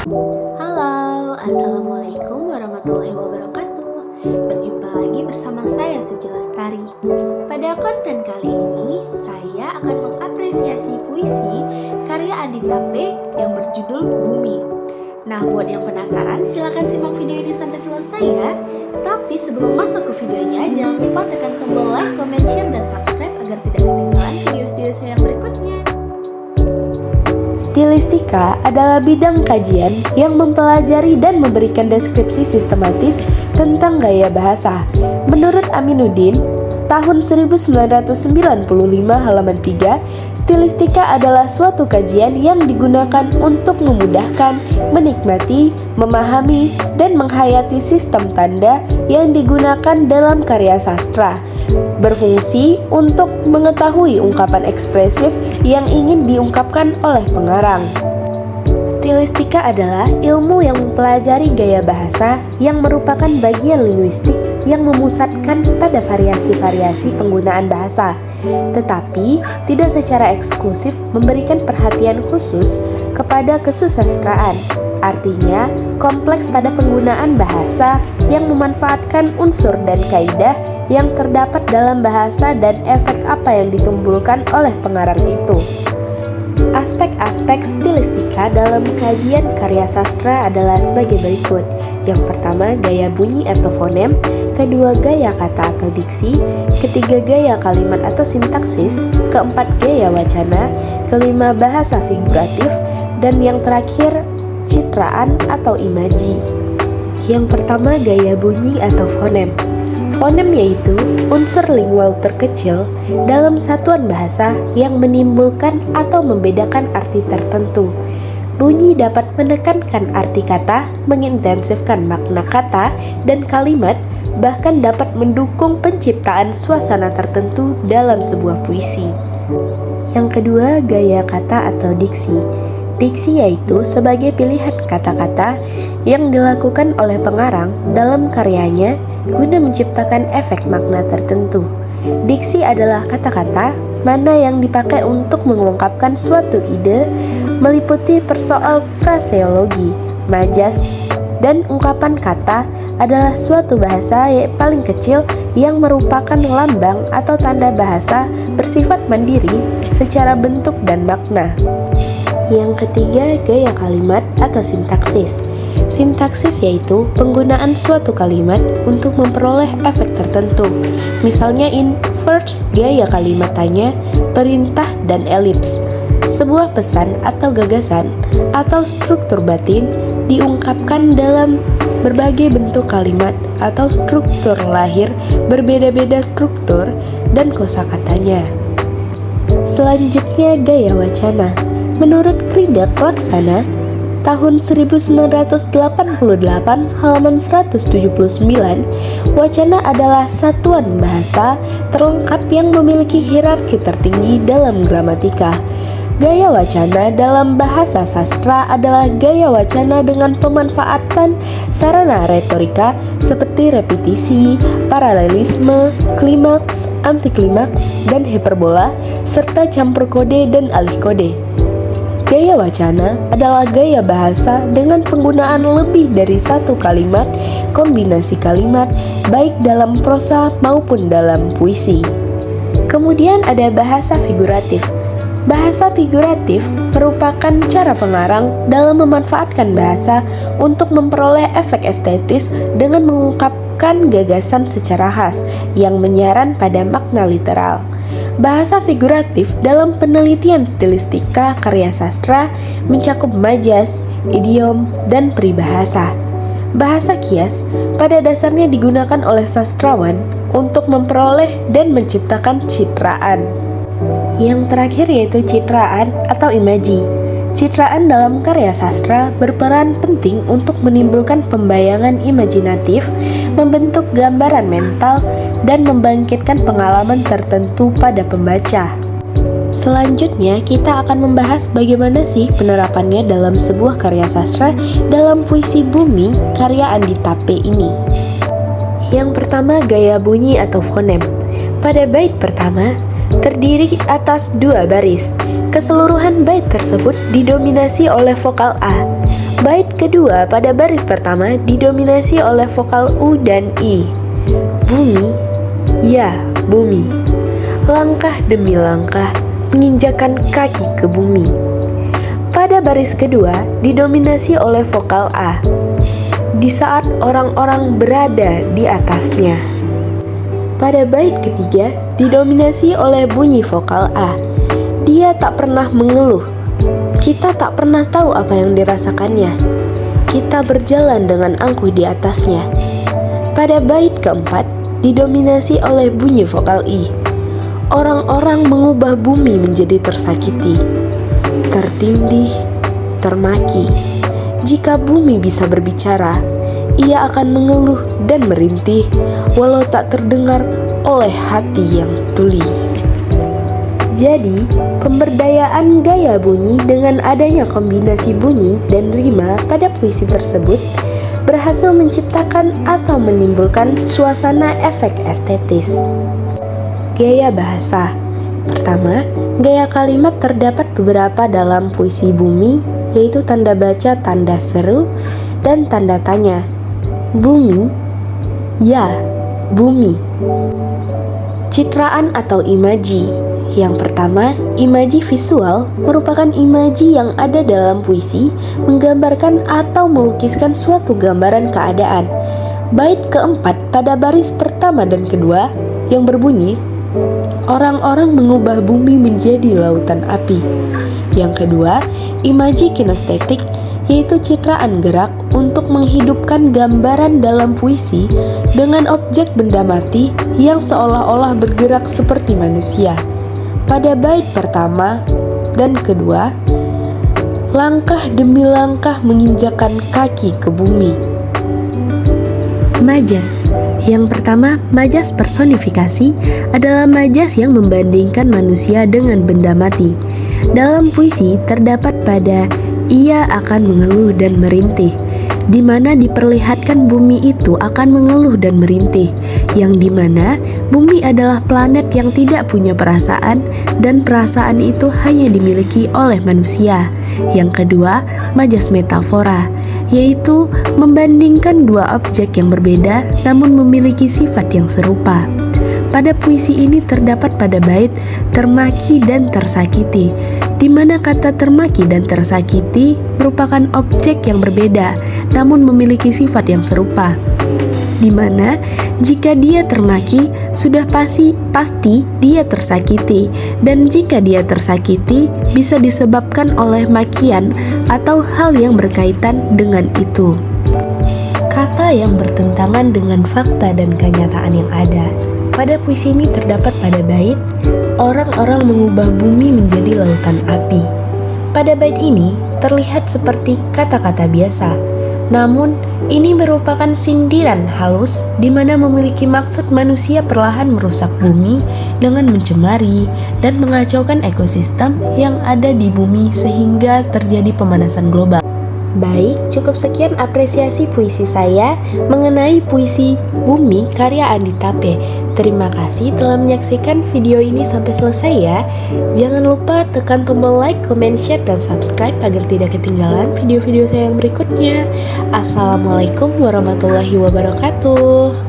Halo, Assalamualaikum warahmatullahi wabarakatuh. Berjumpa lagi bersama saya Suci Lestari. Pada konten kali ini, saya akan mengapresiasi puisi karya Adita P yang berjudul Bumi. Nah, buat yang penasaran, silahkan simak video ini sampai selesai ya. Tapi sebelum masuk ke videonya, jangan lupa tekan tombol like, comment, share, dan subscribe agar tidak ketinggalan video-video saya yang berikutnya. Stilistika adalah bidang kajian yang mempelajari dan memberikan deskripsi sistematis tentang gaya bahasa. Menurut Aminuddin, tahun 1995 halaman 3, stilistika adalah suatu kajian yang digunakan untuk memudahkan, menikmati, memahami, dan menghayati sistem tanda yang digunakan dalam karya sastra. Berfungsi untuk mengetahui ungkapan ekspresif yang ingin diungkapkan oleh pengarang. Stilistika adalah ilmu yang mempelajari gaya bahasa yang merupakan bagian linguistik yang memusatkan pada variasi-variasi penggunaan bahasa, tetapi tidak secara eksklusif memberikan perhatian khusus kepada kesusastraan. Artinya, kompleks pada penggunaan bahasa yang memanfaatkan unsur dan kaidah yang terdapat dalam bahasa dan efek apa yang ditimbulkan oleh pengarang itu. Aspek-aspek stilistika dalam kajian karya sastra adalah sebagai berikut. Yang pertama, gaya bunyi atau fonem. Kedua, gaya kata atau diksi. Ketiga, gaya kalimat atau sintaksis. Keempat, gaya wacana. Kelima, bahasa figuratif. Dan yang terakhir, citraan atau imaji. Yang pertama, gaya bunyi atau fonem. Fonem yaitu unsur lingual terkecil dalam satuan bahasa yang menimbulkan atau membedakan arti tertentu. Bunyi dapat menekankan arti kata, mengintensifkan makna kata dan kalimat, bahkan dapat mendukung penciptaan suasana tertentu dalam sebuah puisi. Yang kedua, gaya kata atau diksi. Diksi yaitu sebagai pilihan kata-kata yang dilakukan oleh pengarang dalam karyanya guna menciptakan efek makna tertentu. Diksi adalah kata-kata mana yang dipakai untuk mengungkapkan suatu ide, meliputi persoal fraseologi, majas, dan ungkapan kata adalah suatu bahasa yang paling kecil yang merupakan lambang atau tanda bahasa bersifat mandiri secara bentuk dan makna. Yang ketiga, gaya kalimat atau sintaksis. Sintaksis yaitu penggunaan suatu kalimat untuk memperoleh efek tertentu. Misalnya inverse gaya kalimat tanya, perintah, dan elips. Sebuah pesan atau gagasan atau struktur batin diungkapkan dalam berbagai bentuk kalimat atau struktur lahir, berbeda-beda struktur dan kosakatanya. Selanjutnya, gaya wacana. Menurut Krida Laksana, tahun 1988 halaman 179, wacana adalah satuan bahasa terlengkap yang memiliki hierarki tertinggi dalam gramatika. Gaya wacana dalam bahasa sastra adalah gaya wacana dengan pemanfaatan sarana retorika seperti repetisi, paralelisme, klimaks, antiklimaks, dan hiperbola, serta campur kode dan alih kode. Gaya wacana adalah gaya bahasa dengan penggunaan lebih dari satu kalimat, kombinasi kalimat, baik dalam prosa maupun dalam puisi. Kemudian ada bahasa figuratif. Bahasa figuratif merupakan cara pengarang dalam memanfaatkan bahasa untuk memperoleh efek estetis dengan mengungkapkan gagasan secara khas yang menyaran pada makna literal. Bahasa figuratif dalam penelitian stilistika karya sastra mencakup majas, idiom, dan peribahasa. Bahasa kias pada dasarnya digunakan oleh sastrawan untuk memperoleh dan menciptakan citraan. Yang terakhir yaitu citraan atau imaji. Citraan dalam karya sastra berperan penting untuk menimbulkan pembayangan imajinatif, membentuk gambaran mental, dan membangkitkan pengalaman tertentu pada pembaca. Selanjutnya, kita akan membahas bagaimana sih penerapannya dalam sebuah karya sastra dalam puisi Bumi karya Adita P ini. Yang pertama, gaya bunyi atau fonem. Pada bait pertama, terdiri atas dua baris. Keseluruhan bait tersebut didominasi oleh vokal A. Bait kedua pada baris pertama didominasi oleh vokal U dan I. Bumi, ya bumi. Langkah demi langkah menginjakan kaki ke bumi. Pada baris kedua didominasi oleh vokal A. Di saat orang-orang berada di atasnya. Pada bait ketiga didominasi oleh bunyi vokal A. Dia tak pernah mengeluh. Kita tak pernah tahu apa yang dirasakannya. Kita berjalan dengan angkuh di atasnya. Pada bait keempat didominasi oleh bunyi vokal I. Orang-orang mengubah bumi menjadi tersakiti, tertindih, termaki. Jika bumi bisa berbicara, ia akan mengeluh dan merintih, walau tak terdengar oleh hati yang tuli. Jadi, pemberdayaan gaya bunyi dengan adanya kombinasi bunyi dan rima pada puisi tersebut berhasil menciptakan atau menimbulkan suasana efek estetis. Gaya bahasa. Pertama, gaya kalimat terdapat beberapa dalam puisi Bumi, yaitu tanda baca, tanda seru, dan tanda tanya. Bumi, ya, bumi. Citraan atau imaji. Yang pertama, imaji visual merupakan imaji yang ada dalam puisi, menggambarkan atau melukiskan suatu gambaran keadaan. Bait keempat pada baris pertama dan kedua yang berbunyi, orang-orang mengubah bumi menjadi lautan api. Yang kedua, imaji kinestetik, yaitu citraan gerak untuk menghidupkan gambaran dalam puisi dengan objek benda mati yang seolah-olah bergerak seperti manusia. Pada bait pertama dan kedua, langkah demi langkah menginjakan kaki ke bumi. Majas. Yang pertama, majas personifikasi adalah majas yang membandingkan manusia dengan benda mati. Dalam puisi terdapat pada ia akan mengeluh dan merintih, di mana diperlihatkan bumi itu akan mengeluh dan merintih, yang dimana bumi adalah planet yang tidak punya perasaan dan perasaan itu hanya dimiliki oleh manusia. Yang kedua, majas metafora, yaitu membandingkan dua objek yang berbeda namun memiliki sifat yang serupa. Pada puisi ini terdapat pada bait termaki dan tersakiti, di mana kata termaki dan tersakiti merupakan objek yang berbeda namun memiliki sifat yang serupa, di mana jika dia termaki sudah pasti dia tersakiti, dan jika dia tersakiti bisa disebabkan oleh makian atau hal yang berkaitan dengan itu. Kata yang bertentangan dengan fakta dan kenyataan yang ada. Pada puisi ini terdapat pada bait orang-orang mengubah bumi menjadi lautan api. Pada bait ini terlihat seperti kata-kata biasa, namun ini merupakan sindiran halus di mana memiliki maksud manusia perlahan merusak bumi dengan mencemari dan mengacaukan ekosistem yang ada di bumi sehingga terjadi pemanasan global. Baik, cukup sekian apresiasi puisi saya mengenai puisi Bumi karya Andi Tape. Terima kasih telah menyaksikan video ini sampai selesai ya. Jangan lupa tekan tombol like, comment, share, dan subscribe agar tidak ketinggalan video-video saya yang berikutnya. Assalamualaikum warahmatullahi wabarakatuh.